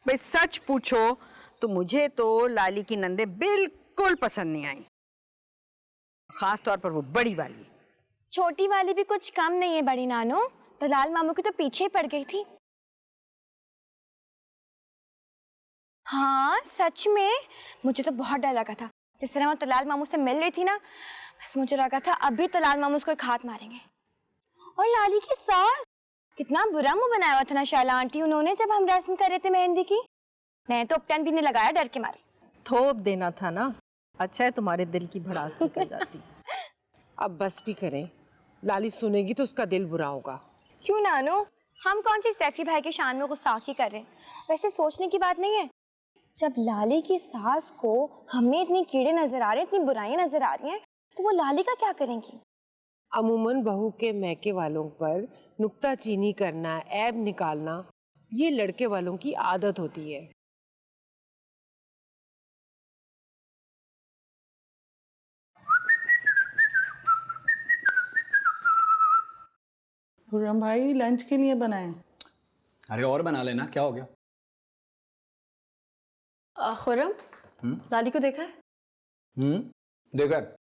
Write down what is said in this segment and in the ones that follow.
भाई सच पूछो तो मुझे तो लाली की नंदे बिल्कुल पसंद नहीं आई, खास तौर पर वो बड़ी वाली। छोटी वाली भी कुछ कम नहीं है बड़ी नानू, दलाल मामू की तो पीछे ही पड़ गई थी। हाँ सच में, मुझे तो बहुत डर लगा था जिस तरह वो तलाल मामू से मिल रही थी ना, बस मुझे लगा था अभी तलाल मामू उसको एक हाथ मारेंगे। और लाली की सास, कितना बुरा मुंह बनाया हुआ था ना शैला आंटी उन्होंने जब हम रस्म कर रहे थे मेहंदी की। मैं तो अपटन भी नहीं लगाया डर के मारे। थोप देना था ना, अच्छा है तुम्हारे दिल की भड़ास निकल जाती। अब बस भी करें, लाली सुनेगी तो उसका दिल बुरा होगा। क्यों नानू, हम कौन सी सैफी भाई के शान में गुस्ताखी कर रहे हैं? वैसे सोचने की बात नहीं है, जब लाली की सास को हमें इतनी कीड़े नजर आ रहे हैं, इतनी बुराइयां नजर आ रही हैं, तो वो लाली का क्या करेंगी? अमूमन बहू के मैके वालों पर नुक्ताचीनी करना, ऐब निकालना, ये लड़के वालों की आदत होती है। खुर्रम भाई लंच के लिए बनाए? अरे और बना लेना, क्या हो गया? खुर्रम, लाली को देखा है? देखा है,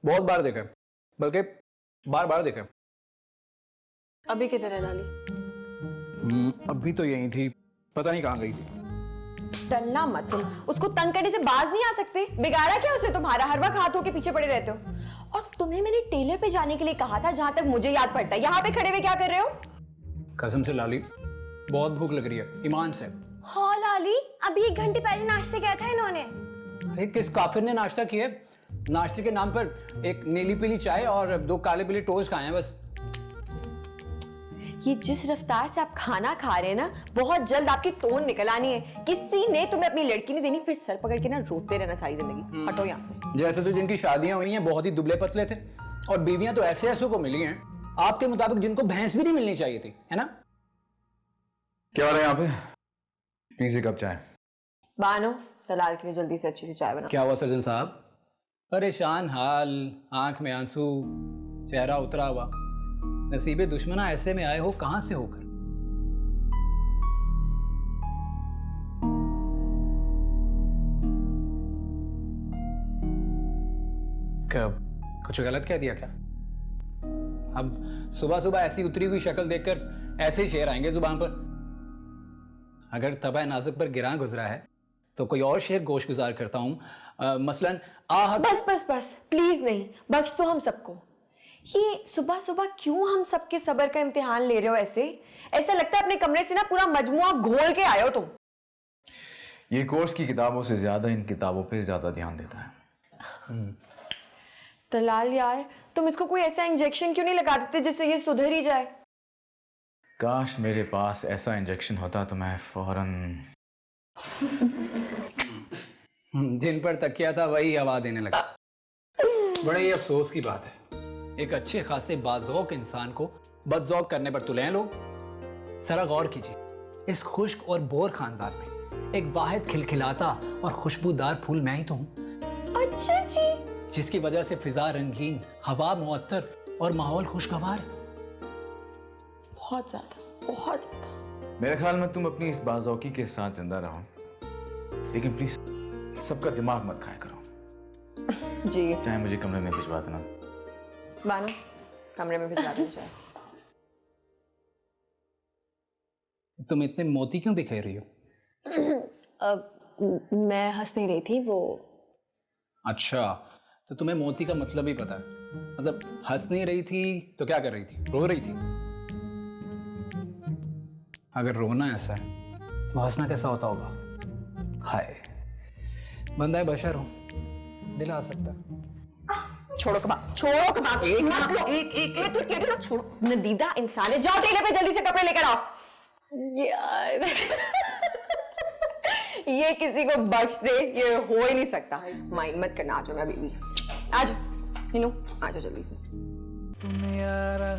बहुत बार देखा है, बल्कि बार बार देखा है। अभी किधर है लाली? अभी तो यही थी, पता नहीं कहाँ गई थी। डरना मत तुम, उसको तंग करने से बाज नहीं आ सकते। बिगाड़ा क्या उसे तुम्हारा? हर वक्त हाथों के पीछे पड़े रहते हो। और तुम्हें मैंने टेलर पे जाने के लिए कहा था, जहां तक मुझे याद पड़ता है। यहाँ पे खड़े हुए क्या कर रहे हो? कसम से लाली, बहुत भूख लग रही है, ईमान से। हाँ लाली, अभी 1 घंटे पहले नाश्ते किया था इन्होंने। अरे किस काफिर ने नाश्ता किया? नाश्ते के नाम पर एक नीली पीली चाय और 2 काले पीले टोस्ट खाए हैं बस। ये जिस रफ्तार से आप खाना खा रहे हैं ना, बहुत जल्द आपकी तोन निकल आनी है। किसी ने तुम्हें अपनी लड़की नहीं देनी, फिर सर पकड़ के ना रोते रहना सारी जिंदगी। हटो यहाँ से। जैसे तो जिनकी शादियां हुई हैं बहुत ही दुबले पतले थे, और बीवियां तो ऐसे ऐसों को मिली हैं आपके मुताबिक जिनको भैंस भी नहीं मिलनी चाहिए थी, है ना? क्या हो रहा है यहाँ पे? प्लीज एक कप चाय। बानो, दलाल के लिए जल्दी से अच्छी सी चाय बना। क्या हुआ सर्जन साहब? परेशान हाल, आंख में आंसू, चेहरा उतरा हुआ। नसीबे दुश्मना ऐसे में आए हो कहां से होकर? कब कुछ गलत कह दिया क्या? अब सुबह सुबह ऐसी उतरी हुई शक्ल देखकर ऐसे ही शेर आएंगे जुबान पर? अगर तबा नाजुक पर गिरा गुजरा है तो कोई और शेर गोश गुजार करता हूं, मसलन आह। बस बस बस, प्लीज नहीं, बख्श दो हम सबको। ये सुबह सुबह क्यों हम सबके सब्र का इम्तिहान ले रहे हो? ऐसा लगता है अपने कमरे से ना पूरा मजमुआ घोल के आए हो तुम। ये कोर्स की किताबों से ज्यादा इन किताबों पे ज्यादा ध्यान देता है। दलाल यार, तुम इसको कोई ऐसा इंजेक्शन क्यों नहीं लगा देते जिससे ये सुधर ही जाए? काश मेरे पास ऐसा इंजेक्शन होता तो मैं फौरन। जिन पर तकिया था वही हवा देने लगा। बड़े ही अफसोस की बात है, एक अच्छे खासे बाज़ौक इंसान को बदज़ौक करने पर तुले हैं लोग। जरा गौर कीजिए, इस खुश्क और बोर खानदान में एक वाहिद खिलखिलाता और खुशबूदार फूल मैं ही तो हूं। अच्छा जी। जिसकी वजह से फिजा रंगीन, हवा मुअत्तर और माहौल खुशगवार। बहुत ज्यादा, बहुत ज्यादा। मेरे ख्याल में तुम अपनी इस बाज़ौकी के साथ जिंदा रहो, लेकिन प्लीज सबका दिमाग मत खाया करो जी। चाहे मुझे कमरे में भिजवा देना। बानो, कमरे में भिजवा दीजिए। तुम इतने मोती क्यों बिखेर रही हो? मैं हंस नहीं रही थी, वो। अच्छा, तो तुम्हें मोती का मतलब ही पता है। मतलब हंस नहीं रही थी तो क्या कर रही थी? रो रही थी? अगर रोना ऐसा है तो हंसना कैसा होता होगा? हाय, बंदा है, बशर हो, दिल आ सकता है। छोड़ो कबाब, छोड़ो कबाब। मत लो। एक तो कह रही हो ना, छोड़ो। नदीदा इंसान है, जाओ टेलर पे जल्दी से कपड़े लेकर आओ। यार ये किसी को बख्श दे, ये हो ही नहीं सकता। माइंड मत करना, आ जाओ, मैं अभी आ जाओ। मीनू आ जाओ जल्दी से। सुन यारा